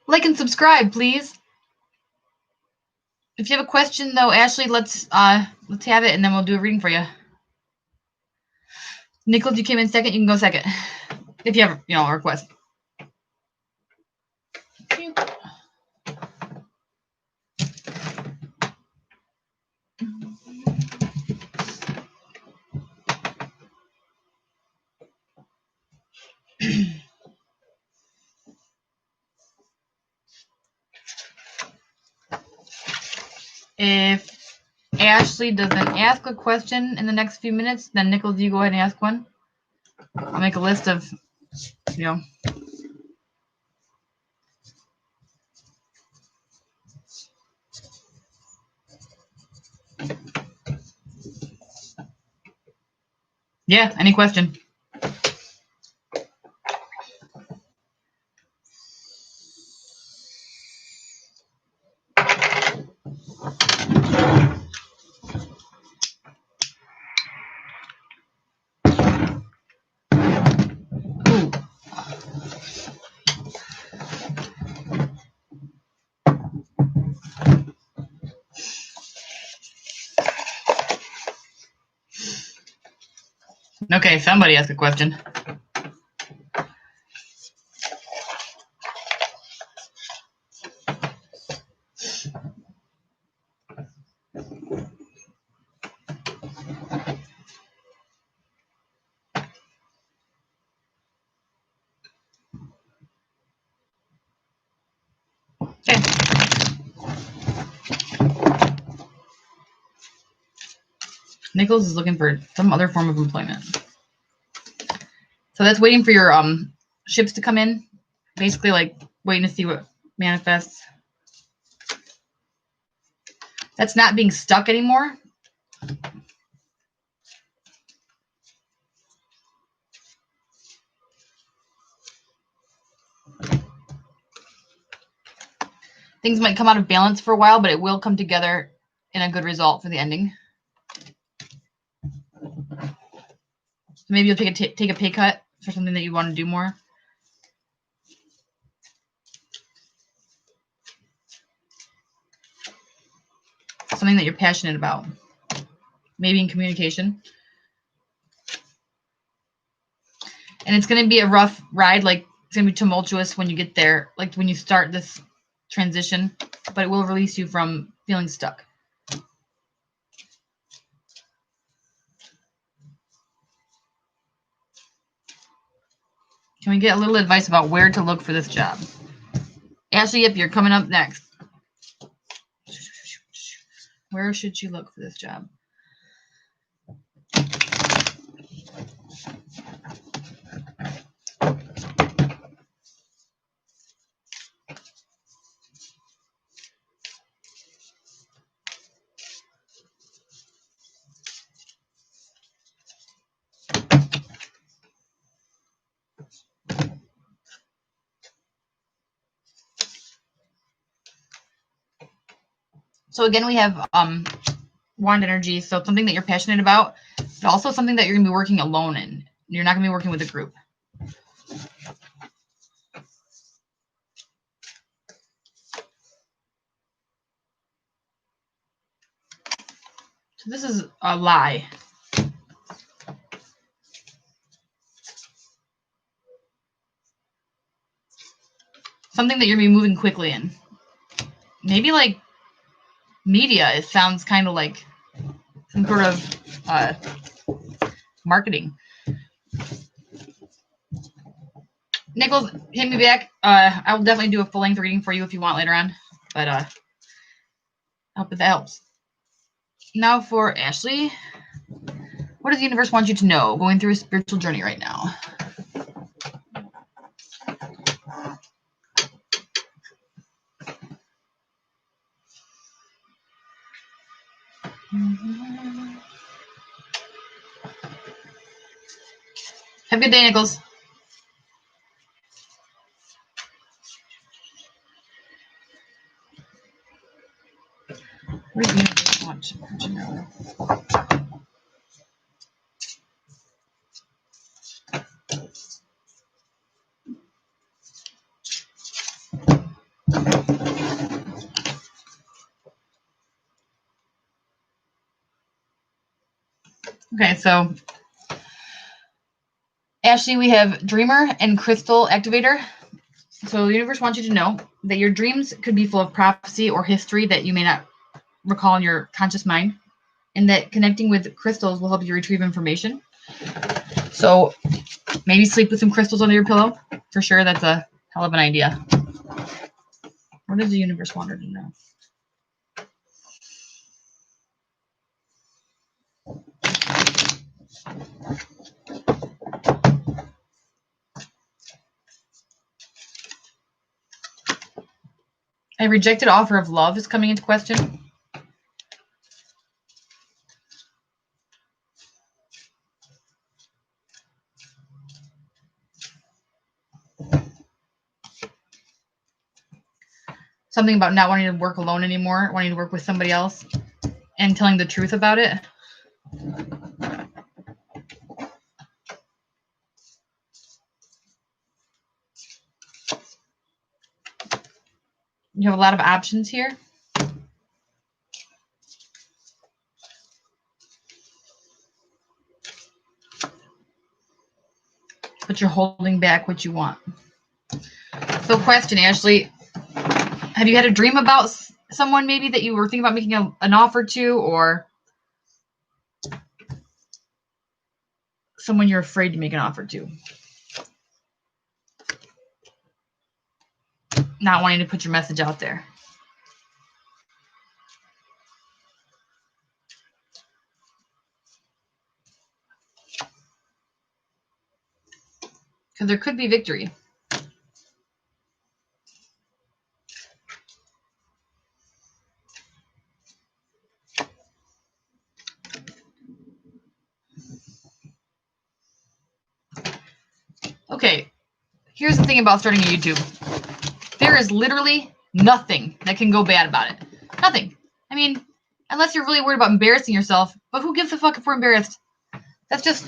Like and subscribe, please. If you have a question, though, Ashley, let's have it, and then we'll do a reading for you. Nicholas, you came in second. You can go second if you have, a request. If Ashley doesn't ask a question in the next few minutes, then Nicholas, you go ahead and ask one. I'll make a list of, Yeah, any question. Okay, somebody ask a question. Okay. Nichols is looking for some other form of employment. So that's waiting for your ships to come in. Basically, like waiting to see what manifests. That's not being stuck anymore. Things might come out of balance for a while, but it will come together in a good result for the ending. So maybe you'll take a pay cut for something that you want to do more. Something that you're passionate about. Maybe in communication. And it's going to be a rough ride. Like, it's going to be tumultuous when you get there. Like, when you start this transition. But it will release you from feeling stuck. Can we get a little advice about where to look for this job? Ashley, if you're coming up next. Where should you look for this job? So again, we have wand energy. So something that you're passionate about, but also something that you're going to be working alone in. You're not going to be working with a group. So this is a lie. Something that you're going to be moving quickly in. Maybe like media. It sounds kind of like some sort of marketing. Nichols, hit me back. I will definitely do a full-length reading for you if you want later on. But I hope that helps. Now for Ashley. What does the universe want you to know going through a spiritual journey right now? Have a good day, Nichols. What does the universe want you to know? Okay, so Ashley, we have Dreamer and Crystal Activator. So the universe wants you to know that your dreams could be full of prophecy or history that you may not recall in your conscious mind, and that connecting with crystals will help you retrieve information. So maybe sleep with some crystals under your pillow. For sure, that's a hell of an idea. What does the universe want her to know? A rejected offer of love is coming into question. Something about not wanting to work alone anymore, wanting to work with somebody else, and telling the truth about it. You have a lot of options here. But you're holding back what you want. So question, Ashley, have you had a dream about someone maybe that you were thinking about making an offer to, or someone you're afraid to make an offer to? Not wanting to put your message out there. Because there could be victory. Okay, here's the thing about starting a YouTube. There is literally nothing that can go bad about it. Nothing. I mean, unless you're really worried about embarrassing yourself, but who gives a fuck if we're embarrassed? That's just,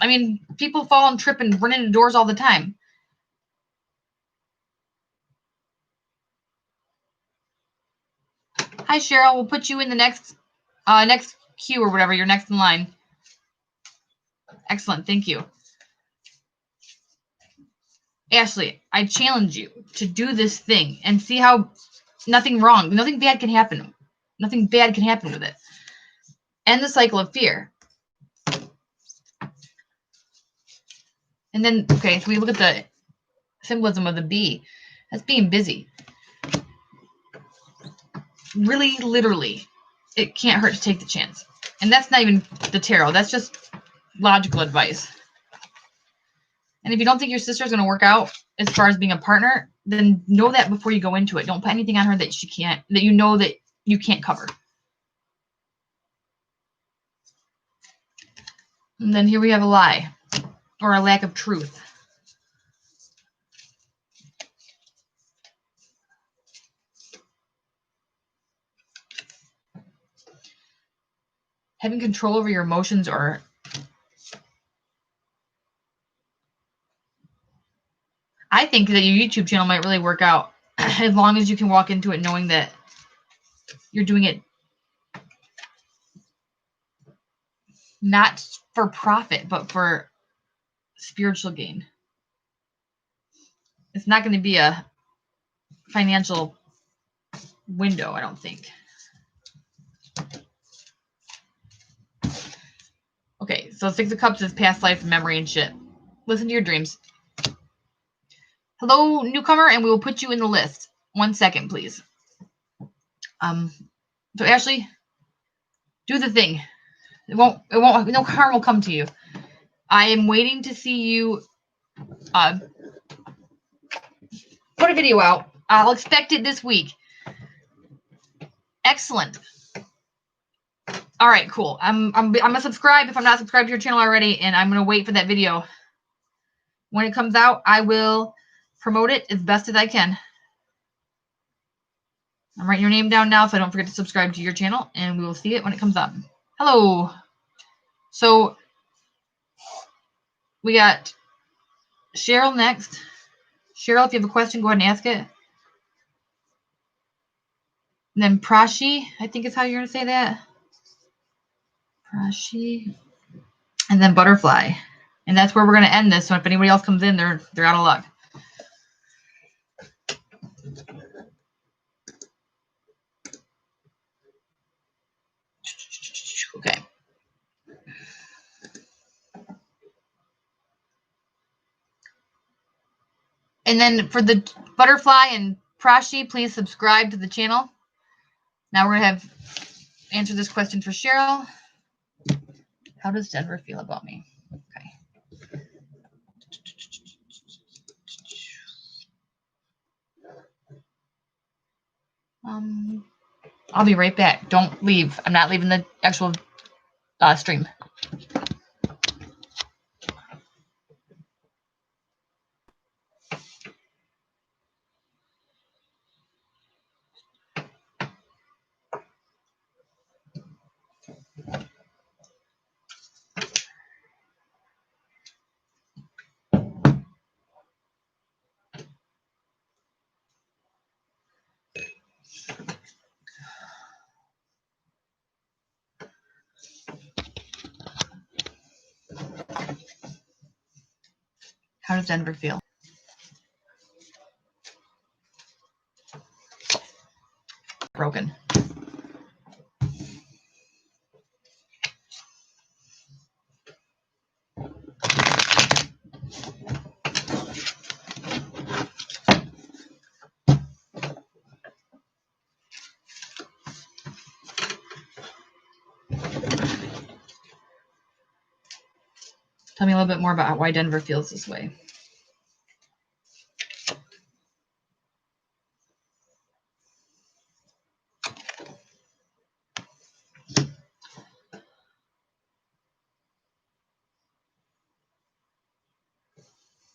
I mean, people fall and trip and run into doors all the time. Hi, Cheryl. We'll put you in the next queue or whatever. You're next in line. Excellent. Thank you. Ashley, I challenge you to do this thing and see how nothing bad can happen. Nothing bad can happen with it. End the cycle of fear. And then, okay, so we look at the symbolism of the bee. That's being busy. Really, literally, it can't hurt to take the chance. And that's not even the tarot. That's just logical advice. And if you don't think your sister's going to work out as far as being a partner, then know that before you go into it. Don't put anything on her that she can't, that you know that you can't cover. And then here we have a lie or a lack of truth. Having control over your emotions, or I think that your YouTube channel might really work out as long as you can walk into it knowing that you're doing it not for profit, but for spiritual gain. It's not going to be a financial window, I don't think. Okay, so Six of Cups is past life memory and shit. Listen to your dreams. Hello, newcomer, and we will put you in the list. 1 second, please. So Ashley, do the thing. It won't, no harm will come to you. I am waiting to see you put a video out. I'll expect it this week. Excellent. All right, cool. I'm gonna subscribe if I'm not subscribed to your channel already, and I'm gonna wait for that video. When it comes out, I will promote it as best as I can. I'm writing your name down now, so I don't forget to subscribe to your channel, and we will see it when it comes up. Hello. So we got Cheryl next. Cheryl, if you have a question, go ahead and ask it. And then Prashi, I think is how you're going to say that. Prashi. and then butterfly. And that's where we're going to end this. So if anybody else comes in, they're out of luck. Okay. And then for the butterfly and Prashi, please subscribe to the channel. Now we're going to answer this question for Cheryl. How does Denver feel about me? Okay. I'll be right back. Don't leave. I'm not leaving the actual stream. How does Denver feel? Broken. Tell me a little bit more about why Denver feels this way.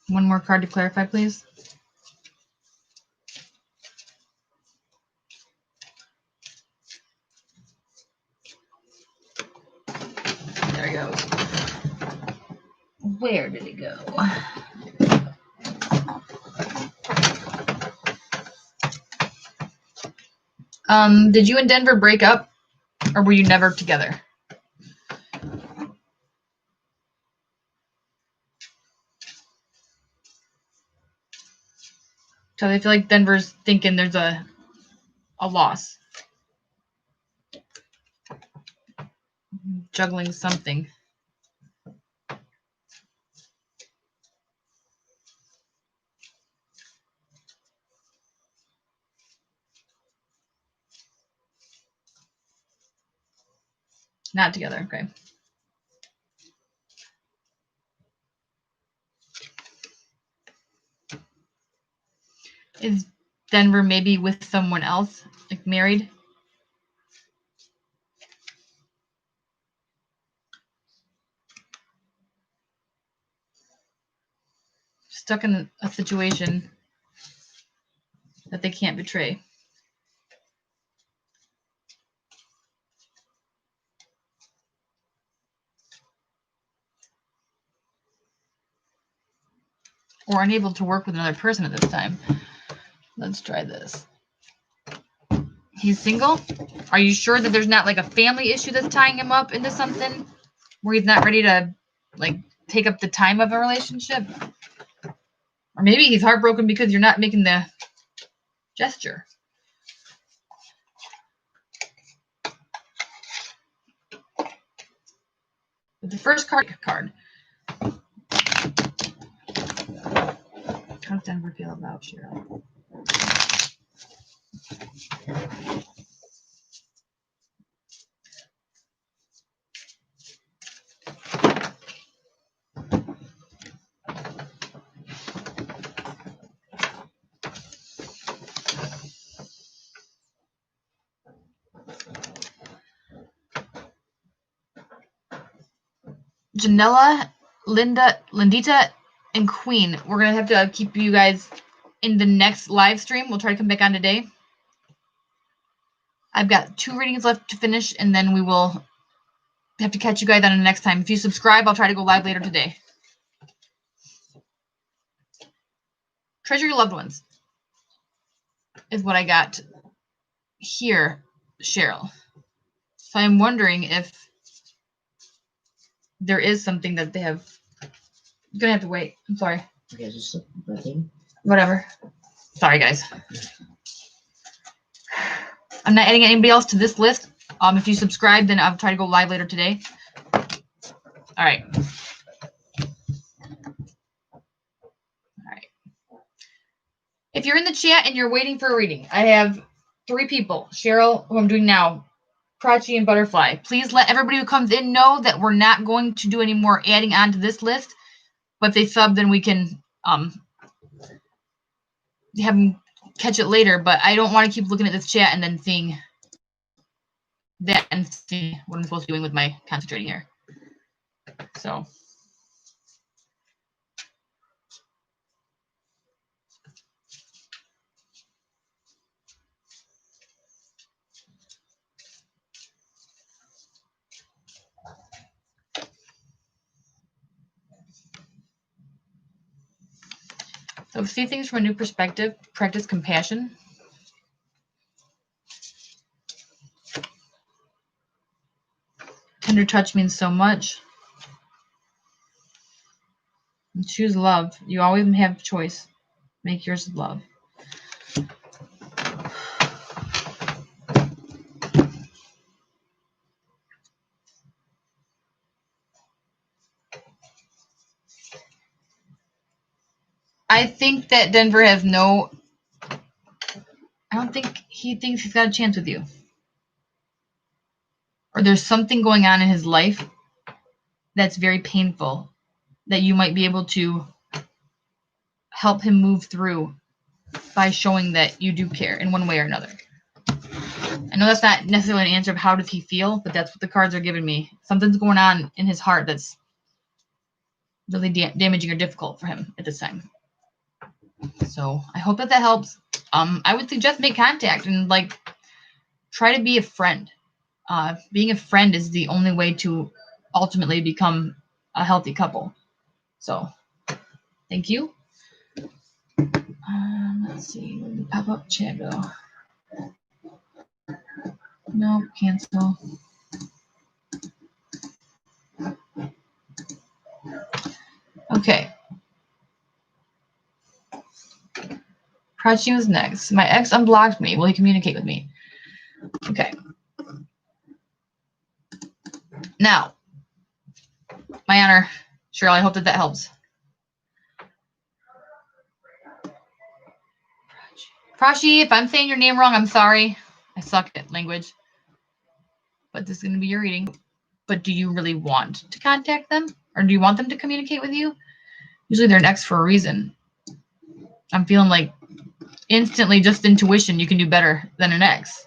One more card to clarify, please. There it goes. Where did it go? Did you and Denver break up, or were you never together? So I feel like Denver's thinking there's a loss. Juggling something. Not together, okay. Is Denver maybe with someone else, like married? Stuck in a situation that they can't betray. Or unable to work with another person at this time. Let's try this. He's single? Are you sure that there's not like a family issue that's tying him up into something where he's not ready to like take up the time of a relationship? Or maybe he's heartbroken because you're not making the gesture. But the first card. How does Denver feel about Cheryl? Janella, Lindita, and Queen. We're going to have to keep you guys in the next live stream. We'll try to come back on today. I've got 2 readings left to finish, and then we will have to catch you guys on the next time. If you subscribe, I'll try to go live later today. Treasure your loved ones is what I got here, Cheryl. So I'm wondering if there is something that they have. You're gonna have to wait. I'm sorry. Okay, just nothing. Whatever. Sorry, guys. I'm not adding anybody else to this list. If you subscribe, then I'll try to go live later today. All right. If you're in the chat and you're waiting for a reading, I have 3 people. Cheryl, who I'm doing now, Prachi, and Butterfly. Please let everybody who comes in know that we're not going to do any more adding on to this list. But if they sub, then we can have them catch it later. But I don't want to keep looking at this chat and then seeing that and seeing what I'm supposed to be doing with my concentrating here. So. So see things from a new perspective, practice compassion. Tender touch means so much. And choose love. You always have a choice. Make yours love. I think that Denver has no... I don't think he thinks he's got a chance with you. Or there's something going on in his life that's very painful that you might be able to help him move through by showing that you do care in one way or another. I know that's not necessarily an answer of how does he feel, but that's what the cards are giving me. Something's going on in his heart that's really damaging or difficult for him at this time. So I hope that helps. I would suggest make contact and try to be a friend. Being a friend is the only way to ultimately become a healthy couple. So thank you. Let's see. Where did the pop-up chat go? No, cancel. Okay. Prachi was next. My ex unblocked me. Will he communicate with me? Okay. Now, my honor, Cheryl, I hope that helps. Prachi, if I'm saying your name wrong, I'm sorry. I suck at language. But this is going to be your reading. But do you really want to contact them? Or do you want them to communicate with you? Usually they're an ex for a reason. I'm feeling like instantly, just intuition, you can do better than an ex.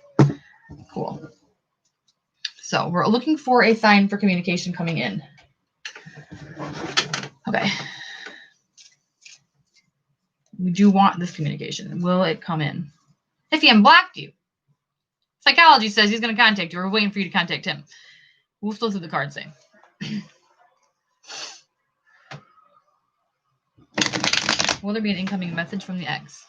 Cool. So we're looking for a sign for communication coming in. Okay. We do want this communication. Will it come in? If he unblocked you, psychology says he's going to contact you. We're waiting for you to contact him. We'll still see what the cards say. Will there be an incoming message from the ex?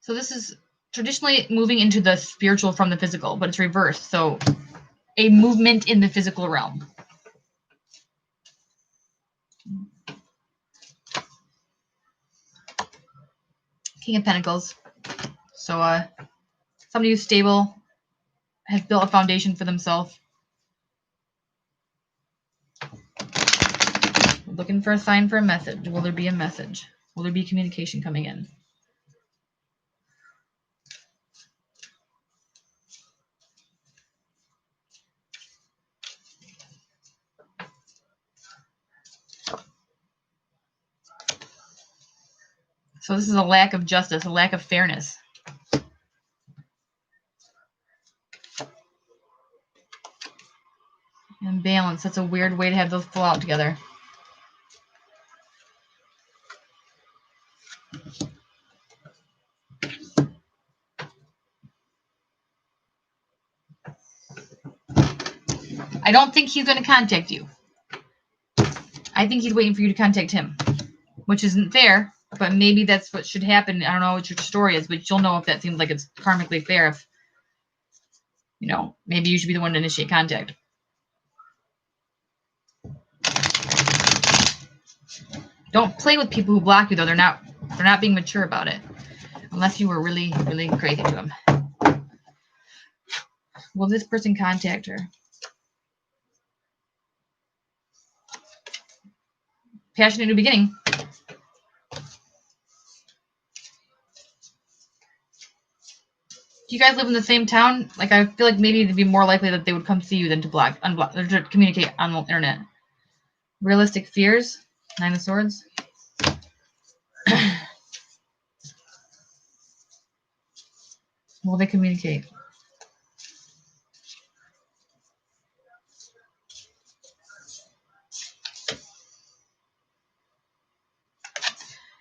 So this is traditionally moving into the spiritual from the physical, but it's reversed. So a movement in the physical realm. King of Pentacles. So somebody who's stable, has built a foundation for themselves. Looking for a sign for a message. Will there be a message? Will there be communication coming in? So this is a lack of justice, a lack of fairness. And balance. That's a weird way to have those fall out together. I don't think he's going to contact you. I think he's waiting for you to contact him, which isn't fair But maybe that's what should happen. I don't know what your story is, but you'll know if that seems like it's karmically fair. If, maybe you should be the one to initiate contact. Don't play with people who block you, though. They're not being mature about it. Unless you were really, really crazy to them. Will this person contact her? Passionate new beginning. Do you guys live in the same town? Like, I feel like maybe it'd be more likely that they would come see you than to unblock, or to communicate on the internet. Realistic fears. 9 of Swords. Will they communicate?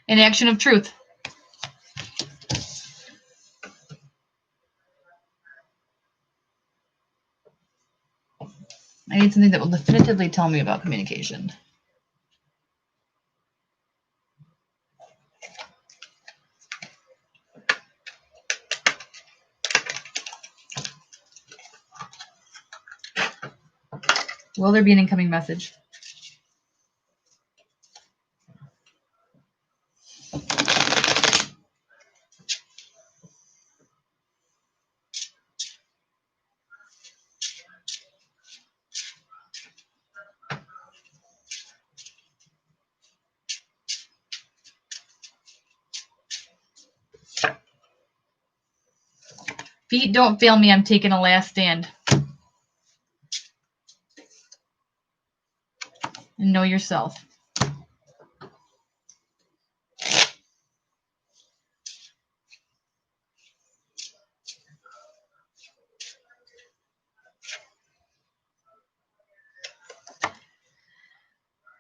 An action of truth. I need something that will definitively tell me about communication. Will there be an incoming message? Feet, don't fail me. I'm taking a last stand. And know yourself.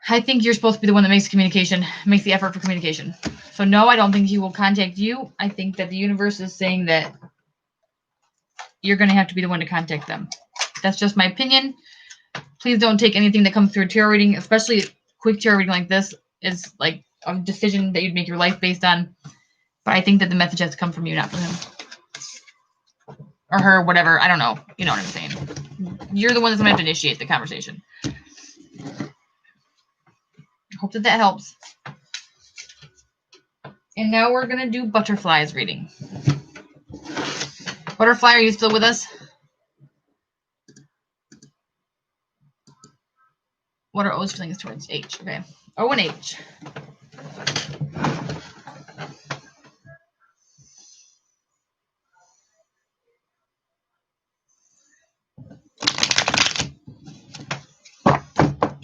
I think you're supposed to be the one that makes the effort for communication. So no, I don't think he will contact you. I think that the universe is saying that you're going to have to be the one to contact them. That's just my opinion. Please don't take anything that comes through a tarot reading, especially quick tarot reading like this, is like a decision that you'd make your life based on. But I think that the message has to come from you, not from him. Or her, whatever. I don't know. You know what I'm saying. You're the one that's going to have to initiate the conversation. Hope that helps. And now we're going to do Butterfly's reading. Butterfly, are you still with us? What are O's feelings towards H? Okay. O and H.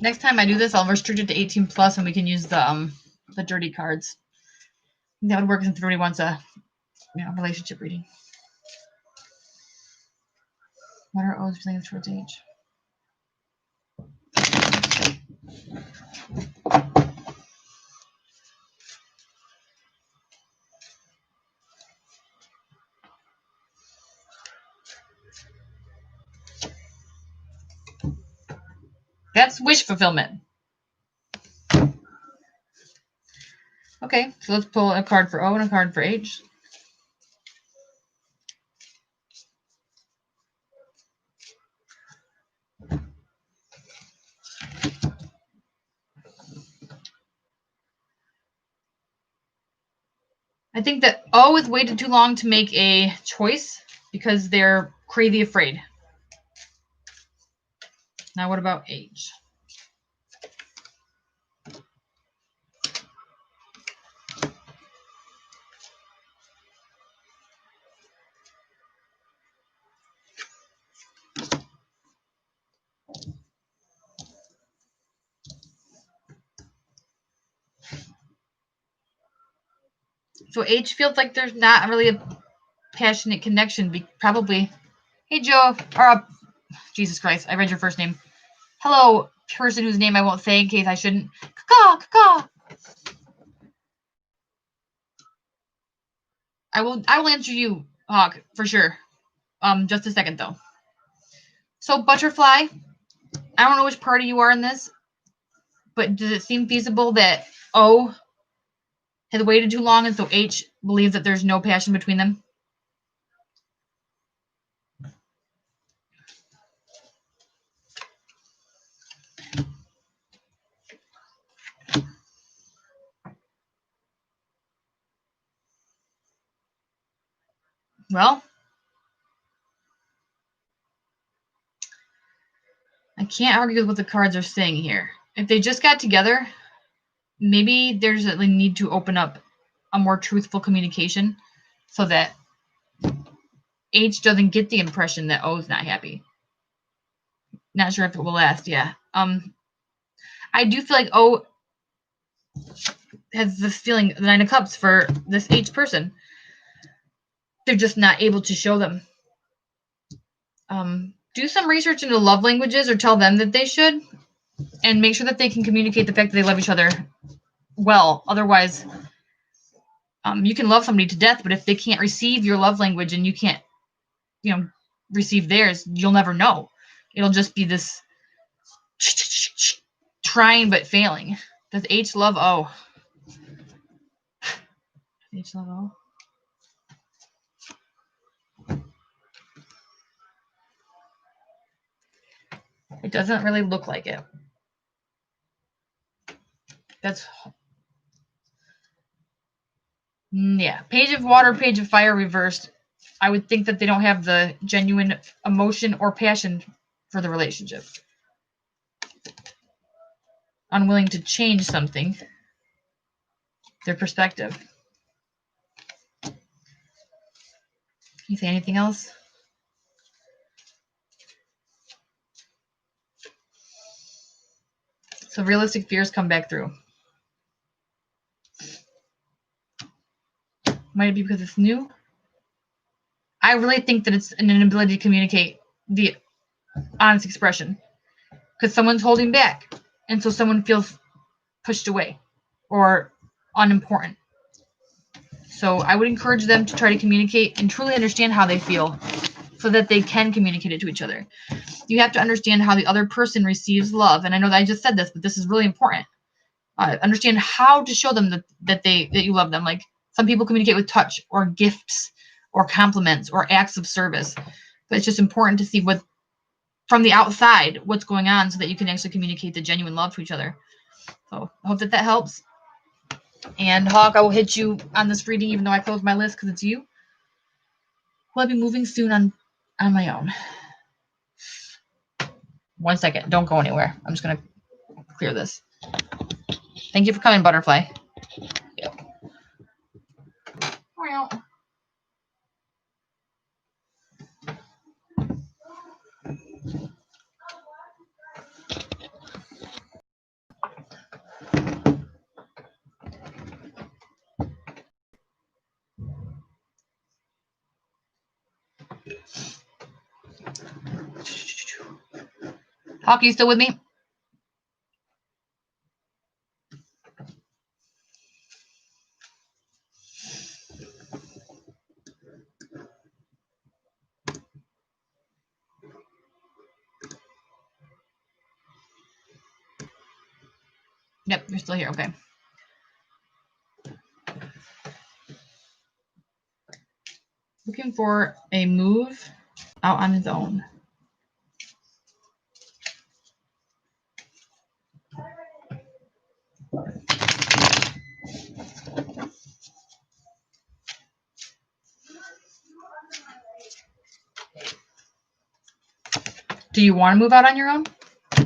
Next time I do this, I'll restrict it to 18 plus, and we can use the dirty cards. That would work since everybody wants a relationship reading. What are O's feelings towards H? That's wish fulfillment. Okay, so let's pull a card for O and a card for H. I think that O has waited too long to make a choice because they're crazy afraid. Now what about H? So H feels like there's not really a passionate connection. Probably. Hey, Joe. Or Jesus Christ, I read your first name. Hello, person whose name I won't say in case I shouldn't. Caw. I will answer you, Hawk, for sure. Just a second though. So Butterfly, I don't know which party you are in this, but does it seem feasible that O has waited too long, and so H believes that there's no passion between them? Well, I can't argue with what the cards are saying here. If they just got together, maybe there's a need to open up a more truthful communication so that H doesn't get the impression that O is not happy. Not sure if it will last, yeah. I do feel like O has this feeling, the Nine of Cups, for this H person. They're just not able to show them. Do some research into love languages, or tell them that they should, and make sure that they can communicate the fact that they love each other well. Otherwise, you can love somebody to death, but if they can't receive your love language and you can't, receive theirs, you'll never know. It'll just be this trying but failing. Does H love O? H love O? It doesn't really look like it. Yeah. Page of Water, Page of Fire reversed. I would think that they don't have the genuine emotion or passion for the relationship. Unwilling to change something. Their perspective. Can you say anything else? So realistic fears come back through. Might it be because it's new? I really think that it's an inability to communicate the honest expression. Because someone's holding back. And so someone feels pushed away or unimportant. So I would encourage them to try to communicate and truly understand how they feel so that they can communicate it to each other. You have to understand how the other person receives love. And I know that I just said this, but this is really important. Understand how to show them that you love them. Like, some people communicate with touch or gifts or compliments or acts of service. But it's just important to see what, from the outside, what's going on so that you can actually communicate the genuine love to each other. So I hope that helps. And Hawk, I will hit you on this reading even though I closed my list because it's you. Will I be moving soon on my own? 1 second. Don't go anywhere. I'm just going to clear this. Thank you for coming, Butterfly. Yep. Hawk, you still with me? Yep, you're still here. Okay. Looking for a move out on his own. Do you want to move out on your own? I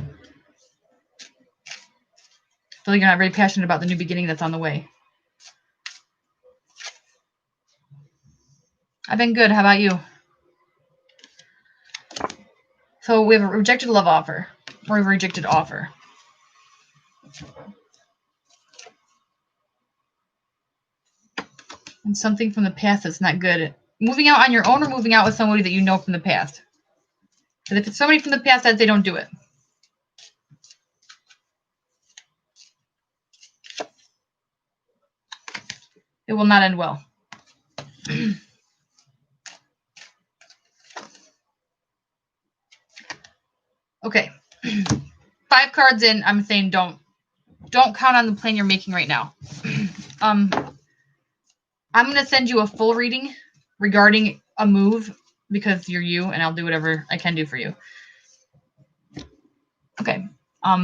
feel like you're not very passionate about the new beginning that's on the way. I've been good. How about you? So we have a rejected love offer, or a rejected offer. And something from the past that's not good. Moving out on your own, or moving out with somebody that you know from the past? Because if it's somebody from the past, I'd say don't do it. It will not end well. Okay. 5 cards in, I'm saying don't don't count on the plan you're making right now. I'm going to send you a full reading regarding a move because you're you, and I'll do whatever I can do for you. Okay.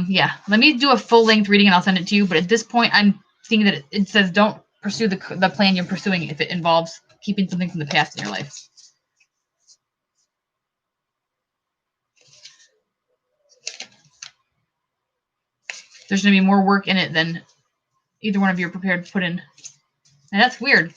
Yeah. Let me do a full-length reading, and I'll send it to you. But at this point, I'm seeing that it says don't pursue the plan you're pursuing if it involves keeping something from the past in your life. There's going to be more work in it than either one of you are prepared to put in. And that's weird.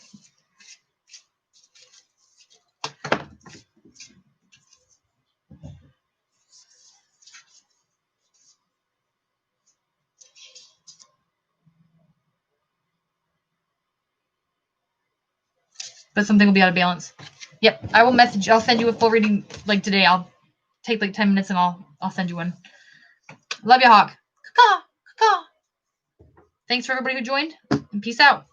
But something will be out of balance. Yep, I will message. I'll send you a full reading like today. I'll take like 10 minutes and I'll send you one. Love you, Hawk. Caw, caw. Thanks for everybody who joined, and peace out.